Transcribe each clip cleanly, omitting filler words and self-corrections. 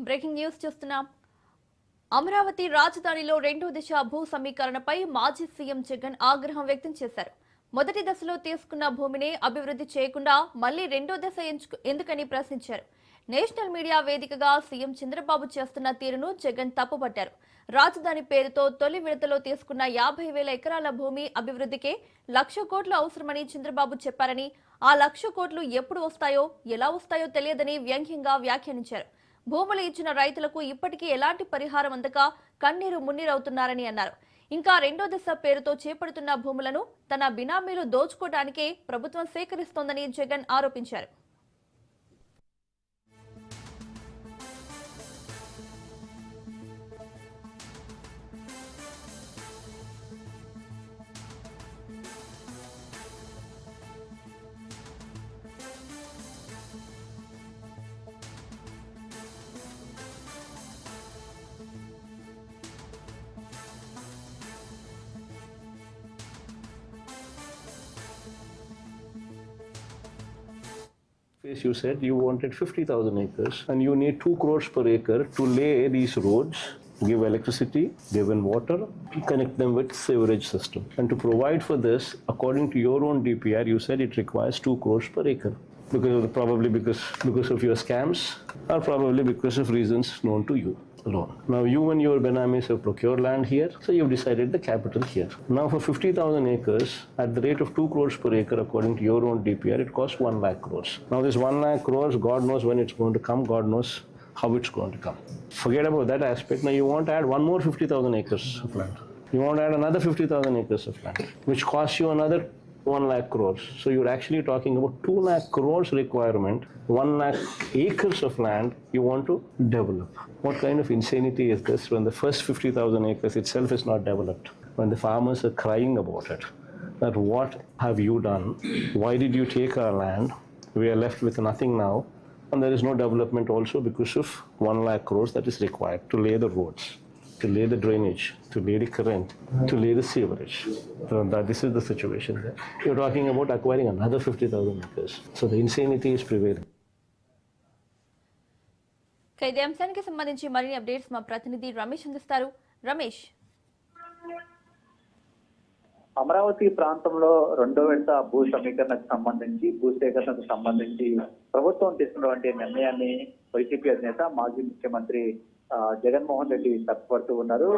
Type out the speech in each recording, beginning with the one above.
Breaking news చూస్తున్నాం. అమరావతి రాజధానిలో రెండో దశ భూ సమీకరణపై మాజీ సీఎం జగన్ ఆగ్రహం వ్యక్తం చేశారు. మొదటి దశలో తీసుకున్న భూమిని అభివృద్ధి చేయకుండా మళ్లీ రెండో దశ ఎందుకని ప్రశ్నించారు. నేషనల్ మీడియా వేదికగా సీఎం చంద్రబాబు చేస్తున్న తీరును జగన్ తప్పుపట్టారు. రాజధాని పేరుతో తొలి విడతలో తీసుకున్న 50,000 ఎకరాల భూమి అభివృద్ధికే 1,00,000 కోట్లు అవసరమని చంద్రబాబు చెప్పారని, ఆ 1,00,000 కోట్లు ఎప్పుడు వస్తాయో ఎలా వస్తాయో తెలియదని వ్యంగ్యంగా వ్యాఖ్యానించారు. భూములు ఇచ్చిన రైతులకు ఇప్పటికీ ఎలాంటి పరిహారం అందక కన్నీరు మున్నీరవుతున్నారని అన్నారు. ఇంకా రెండో దశ పేరుతో చేపడుతున్న భూములను తన బినామీలు దోచుకోవడానికే ప్రభుత్వం సేకరిస్తోందని జగన్ ఆరోపించారు. You said you wanted 50,000 acres and you need 2 crores per acre to lay these roads, give electricity, give in water, connect them with sewerage system. And to provide for this, according to your own DPR, you said it requires 2 crores per acre. Probably because of your scams, or probably because of reasons known to you alone. Now you and your benamis have procured land here, so you've decided the capital here. Now for 50,000 acres, at the rate of 2 crores per acre, according to your own DPR, it costs 1 lakh crores. Now this 1 lakh crores, God knows when it's going to come, God knows how it's going to come. Forget about that aspect. Now you want to add one more 50,000 acres of land. You want to add another 50,000 acres of land, which costs you another 1 lakh crores. So you're actually talking about 2 lakh crores requirement, 1 lakh acres of land you want to develop. What kind of insanity is this when the first 50,000 acres itself is not developed? When the farmers are crying about it, that what have you done? Why did you take our land? We are left with nothing now. And there is no development also because of 1 lakh crores that is required to lay the roads, to lay the drainage, to lay the current, to lay the sewerage. So this is the situation there. You're talking about acquiring another 50,000 acres. So the insanity is prevailing. ఇదే అంశానికి సంబంధించి మరిన్ని updates మా ప్రతినిధి రమేష్ అందిస్తారు. రమేష్, అమరావతి ప్రాంతంలో రెండో విడత భూ సమీకరణకు సంబంధించి భూసేకరణకు సంబంధించి ప్రభుత్వం తీసుకున్నటువంటి నిర్ణయాన్ని వైసీపీ అధినేత మాజీ ముఖ్యమంత్రి జగన్మోహన్ రెడ్డి తప్పుపడుతూ ఉన్నారు.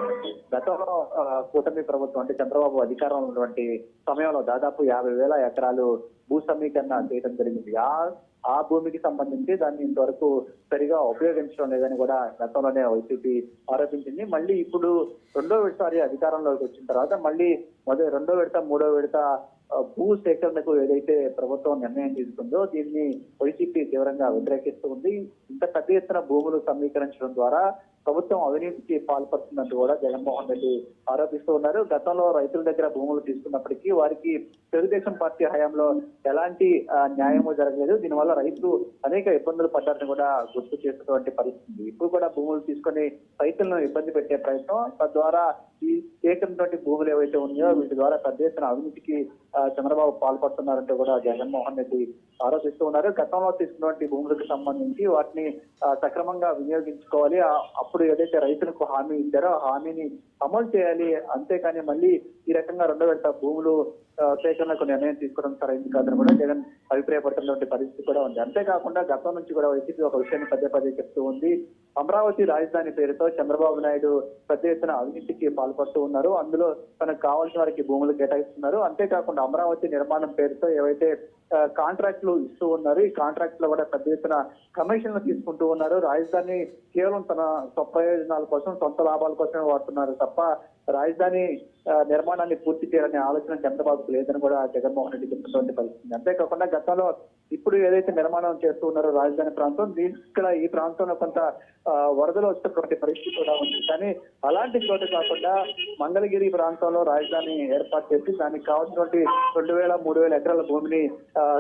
గతంలో కూటమి ప్రభుత్వం అంటే చంద్రబాబు అధికారంలో ఉన్నటువంటి సమయంలో దాదాపు 50,000 ఎకరాలు భూ సమీకరణ చేయడం జరిగింది. ఆ భూమికి సంబంధించి దాన్ని ఇంతవరకు సరిగా ఉపయోగించడం లేదని కూడా గతంలోనే వైసీపీ ఆరోపించింది. మళ్ళీ ఇప్పుడు రెండో విడతసారి అధికారంలోకి వచ్చిన తర్వాత మళ్ళీ రెండో విడత మూడో విడత భూ సేకరణకు ఏదైతే ప్రభుత్వం నిర్ణయం తీసుకుందో దీన్ని వైసీపీ తీవ్రంగా వ్యతిరేకిస్తూ ఉంది. ఇంత పెద్ద ఎత్తున భూములు సమీకరించడం ద్వారా ప్రభుత్వం అవినీతికి పాల్పడుతున్నట్టు కూడా జగన్మోహన్ రెడ్డి ఆరోపిస్తూ ఉన్నారు. గతంలో రైతుల దగ్గర భూములు తీసుకున్నప్పటికీ వారికి తెలుగుదేశం పార్టీ హయాంలో ఎలాంటి న్యాయము జరగలేదు. దీనివల్ల రైతులు అనేక ఇబ్బందులు పడ్డారని కూడా గుర్తు చేస్తున్నటువంటి పరిస్థితి. ఇప్పుడు కూడా భూములు తీసుకొని రైతులను ఇబ్బంది పెట్టే ప్రయత్నం, తద్వారా ఈ సేకరించినటువంటి భూములు ఏవైతే ఉన్నాయో వీటి ద్వారా పెద్ద ఎత్తున అవినీతికి చంద్రబాబు పాల్పడుతున్నారంటూ కూడా జగన్మోహన్ రెడ్డి ఆరోపిస్తూ ఉన్నారు. గతంలో తీసుకున్నటువంటి భూములకు సంబంధించి వాటిని సక్రమంగా వినియోగించుకోవాలి. అప్పుడు ఏదైతే రైతులకు హామీ ఇచ్చారో ఆ హామీని అమలు చేయాలి. అంతేకాని మళ్ళీ ఈ రకంగా రెండో విడత భూములు సేకరణకు నిర్ణయం తీసుకోవడం సరైనది కాదని కూడా జగన్ అభిప్రాయపడుతున్నటువంటి పరిస్థితి కూడా ఉంది. అంతేకాకుండా గతం నుంచి కూడా వైసీపీ ఒక విషయాన్ని పదే చెప్తూ ఉంది. అమరావతి రాజధాని పేరుతో చంద్రబాబు నాయుడు పెద్ద ఎత్తున అవినీతికి పాల్పడుతూ ఉన్నారు. అందులో తనకు కావాల్సిన వారికి భూములు కేటాయిస్తున్నారు. అంతేకాకుండా అమరావతి నిర్మాణం పేరుతో ఏవైతే కాంట్రాక్టులు ఇస్తూ ఉన్నారు, ఈ కాంట్రాక్ట్ లో కూడా పెద్ద ఎత్తున కమిషన్లు తీసుకుంటూ ఉన్నారు. రాజధాని కేవలం తన స్వప్రయోజనాల కోసం, సొంత లాభాల కోసమే వాడుతున్నారు తప్ప రాజధాని నిర్మాణాన్ని పూర్తి చేయాలనే ఆలోచన చంద్రబాబుకు లేదని కూడా జగన్మోహన్ రెడ్డి చెప్తున్నటువంటి పరిస్థితి. అంతేకాకుండా గతంలో ఇప్పుడు ఏదైతే నిర్మాణం చేస్తూ ఉన్నారో రాజధాని ప్రాంతం, ఇక్కడ ఈ ప్రాంతంలో కొంత వరదలు వచ్చినటువంటి పరిస్థితి కూడా ఉంది. కానీ అలాంటి చోటు కాకుండా మంగళగిరి ప్రాంతంలో రాజధాని ఏర్పాటు చేసి దానికి కావాల్సినటువంటి 2,000-3,000 ఎకరాల భూమిని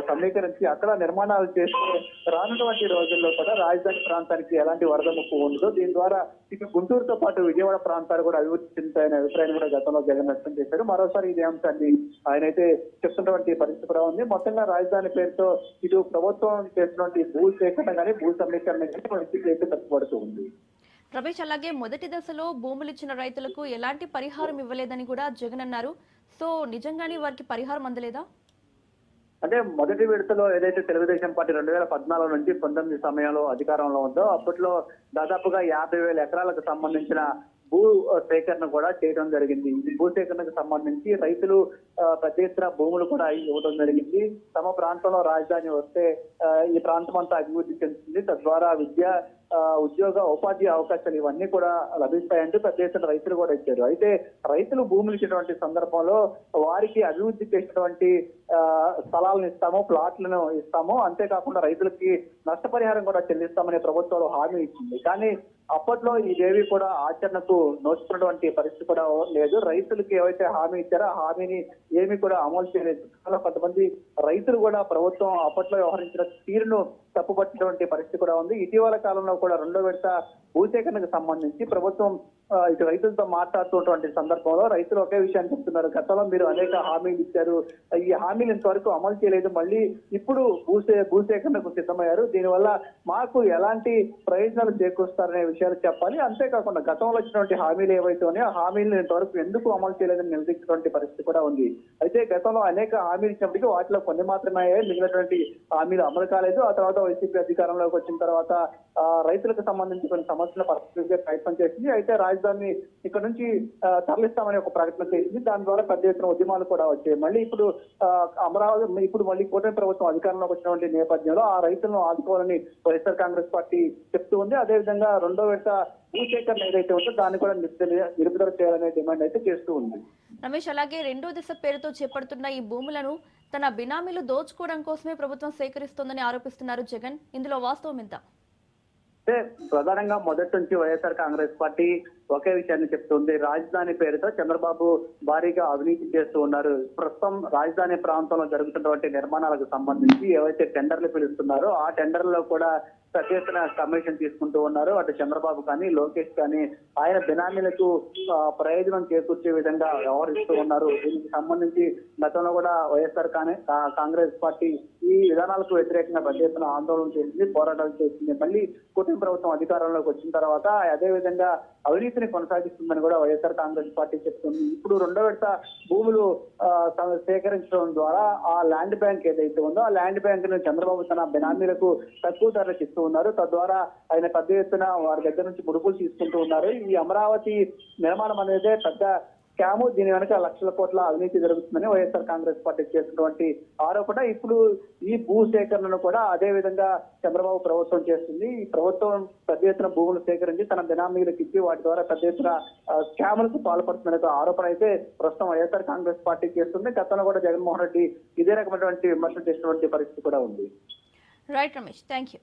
సమీకరించి అక్కడ నిర్మాణాలు చేస్తే రానున్నటువంటి రోజుల్లో కూడా రాజధాని ప్రాంతానికి ఎలాంటి వరద ముప్పు ఉండదు. దీని ద్వారా ఇటు గుంటూరుతో పాటు విజయవాడ ప్రాంతాలు కూడా అభివృద్ధి చెందుతాయనే అభిప్రాయం కూడా గతంలో జగన్ జగన్ వ్యక్తం చేశారు. మరోసారి ఇదే అంశాన్ని ఆయన అయితే చెప్తున్నటువంటి పరిస్థితి కూడా ఉంది. మొత్తంగా రాజధాని పేరుతో ఇటు ప్రభుత్వం చేసినటువంటి భూ సేకరణ కానీ భూ సమీకరణ కానీ పరిస్థితి అయితే తప్పుపడుతూ ఉంది. రమేష్, అలాగే మొదటి దశలో భూములు ఇచ్చిన రైతులకు ఎలాంటి పరిహారం ఇవ్వలేదని కూడా జగన్ అన్నారు. సో నిజంగానే వారికి పరిహారం అందలేదా? అంటే మొదటి విడతలో ఏదైతే తెలుగుదేశం పార్టీ 2014 నుంచి 19 సమయంలో అధికారంలో ఉందో అప్పట్లో దాదాపుగా 50,000 ఎకరాలకు సంబంధించిన భూ సేకరణ కూడా చేయడం జరిగింది. ఈ భూ సేకరణకు సంబంధించి రైతులు పెద్ద ఎత్తున భూములు కూడా ఇవ్వడం జరిగింది. తమ ప్రాంతంలో రాజధాని వస్తే ఈ ప్రాంతం అంతా అభివృద్ధి చెందుతుంది, తద్వారా విద్య ఉద్యోగ ఉపాధి అవకాశాలు ఇవన్నీ కూడా లభిస్తాయంటూ పెద్ద ఎత్తున రైతులు కూడా ఇచ్చారు. అయితే రైతులు భూములు ఇచ్చినటువంటి సందర్భంలో వారికి అభివృద్ధి చేసినటువంటి స్థలాలను ఇస్తాము, ప్లాట్లను ఇస్తాము, అంతేకాకుండా రైతులకి నష్టపరిహారం కూడా చెల్లిస్తామని ప్రభుత్వాలు హామీ ఇచ్చింది. కానీ అప్పట్లో ఇదేవి కూడా ఆచరణకు నోచుకున్నటువంటి పరిస్థితి కూడా లేదు. రైతులకి ఏవైతే హామీ ఇచ్చారో ఆ హామీని ఏమీ కూడా అమలు చేయలేదు. కొంతమంది రైతులు కూడా ప్రభుత్వం అప్పట్లో వ్యవహరించిన తీరును తప్పుపట్టినటువంటి పరిస్థితి కూడా ఉంది. ఇటీవల కాలంలో కూడా రెండో విడత భూసేకరణకు సంబంధించి ప్రభుత్వం ఇటు రైతులతో మాట్లాడుతున్నటువంటి సందర్భంలో రైతులు ఒకే విషయాన్ని చెప్తున్నారు. గతంలో మీరు అనేక హామీలు ఇచ్చారు, ఈ హామీలు ఇంతవరకు అమలు చేయలేదు, మళ్ళీ ఇప్పుడు భూసేకరణకు సిద్ధమయ్యారు, దీనివల్ల మాకు ఎలాంటి ప్రయోజనాలు చేకూరుస్తారనే విషయాలు చెప్పాలి. అంతేకాకుండా గతంలో వచ్చినటువంటి హామీలు ఏవైతే ఉన్నాయో ఆ హామీలను ఇంతవరకు ఎందుకు అమలు చేయలేదని నిలదీసినటువంటి పరిస్థితి కూడా ఉంది. అయితే గతంలో అనేక హామీలు ఇచ్చినప్పటికీ వాటిలో కొన్ని మాత్రమే మిగిలినటువంటి హామీలు అమలు కాలేదు. ఆ తర్వాత వైసీపీ అధికారంలోకి వచ్చిన తర్వాత రైతులకు సంబంధించి కొన్ని సమస్యలు పరిస్థితిగా ప్రయత్నం చేసింది. అయితే రాజధాని ఇక్కడ నుంచి తరలిస్తామని ఒక ప్రకటన చేసింది. దాని ద్వారా పెద్ద ఎత్తున ఉద్యమాలు కూడా వచ్చాయి. మళ్ళీ ఇప్పుడు అమరావతి ఇప్పుడు మళ్ళీ కూటమి ప్రభుత్వం అధికారంలోకి వచ్చినటువంటి నేపథ్యంలో ఆ రైతులను ఆదుకోవాలని వైఎస్ఆర్ కాంగ్రెస్ పార్టీ చెప్తూ ఉంది. అదేవిధంగా రెండో విడత భూసేకరణ ఏదైతే ఉందో దాన్ని కూడా నిలుపుదల చేయాలనే డిమాండ్ అయితే చేస్తూ ఉంది. రమేష్, అలాగే రెండో దశ పేరుతో చేపడుతున్న ఈ భూములను తన బినామీలు దోచుకోవడం కోసమే ప్రభుత్వం సేకరిస్తోందని ఆరోపిస్తున్నారు జగన్. ఇందులో వాస్తవం ఎంత? ప్రధానంగా మొదటి నుంచి వైఎస్ఆర్ కాంగ్రెస్ పార్టీ ఒకే విషయాన్ని చెప్తుంది. రాజధాని పేరుతో చంద్రబాబు భారీగా అవినీతి చేస్తూ ఉన్నారు. ప్రస్తుతం రాజధాని ప్రాంతంలో జరుగుతున్నటువంటి నిర్మాణాలకు సంబంధించి ఏవైతే టెండర్లు పిలుస్తున్నారో ఆ టెండర్లలో కూడా పెద్ద ఎత్తున కమిషన్ తీసుకుంటూ ఉన్నారు. అటు చంద్రబాబు కానీ లోకేష్ కానీ ఆయన బినామీలకు ప్రయోజనం చేకూర్చే విధంగా వ్యవహరిస్తూ ఉన్నారు. దీనికి సంబంధించి గతంలో కూడా వైఎస్ఆర్ కాంగ్రెస్ పార్టీ ఈ విధానాలకు వ్యతిరేకంగా పెద్ద ఎత్తున ఆందోళన చేసింది, పోరాటాలు చేసింది. మళ్ళీ కూటమి ప్రభుత్వం అధికారంలోకి వచ్చిన తర్వాత అదే విధంగా అవినీతిని కొనసాగిస్తుందని కూడా వైఎస్ఆర్ కాంగ్రెస్ పార్టీ చెప్తుంది. ఇప్పుడు రెండో విడత భూములు సేకరించడం ద్వారా ఆ ల్యాండ్ బ్యాంక్ ఏదైతే ఉందో ఆ ల్యాండ్ బ్యాంక్ ను చంద్రబాబు తన బినామీలకు తక్కువ ధరలకు ఇస్తూ ఉన్నారు. తద్వారా ఆయన పెద్ద ఎత్తున వారి దగ్గర నుంచి ముడుపులు తీసుకుంటూ ఉన్నారు. ఈ అమరావతి నిర్మాణం అనేది పెద్ద స్కాము, దీని వెనక లక్షల కోట్ల అవినీతి జరుగుతుందని వైఎస్ఆర్ కాంగ్రెస్ పార్టీ చేసినటువంటి ఆరోపణ. ఇప్పుడు ఈ భూ సేకరణను కూడా అదే విధంగా చంద్రబాబు ప్రభుత్వం చేస్తుంది. ఈ ప్రభుత్వం పెద్ద ఎత్తున భూములు సేకరించి తన బినామీలకు ఇచ్చి వాటి ద్వారా పెద్ద ఎత్తున స్కాములకు పాల్పడుతున్న ఆరోపణ అయితే ప్రస్తుతం వైఎస్ఆర్ కాంగ్రెస్ పార్టీ చేస్తుంది. గతంలో కూడా జగన్మోహన్ రెడ్డి ఇదే రకమైనటువంటి విమర్శలు చేసినటువంటి పరిస్థితి కూడా ఉంది. Right Ramesh, thank you.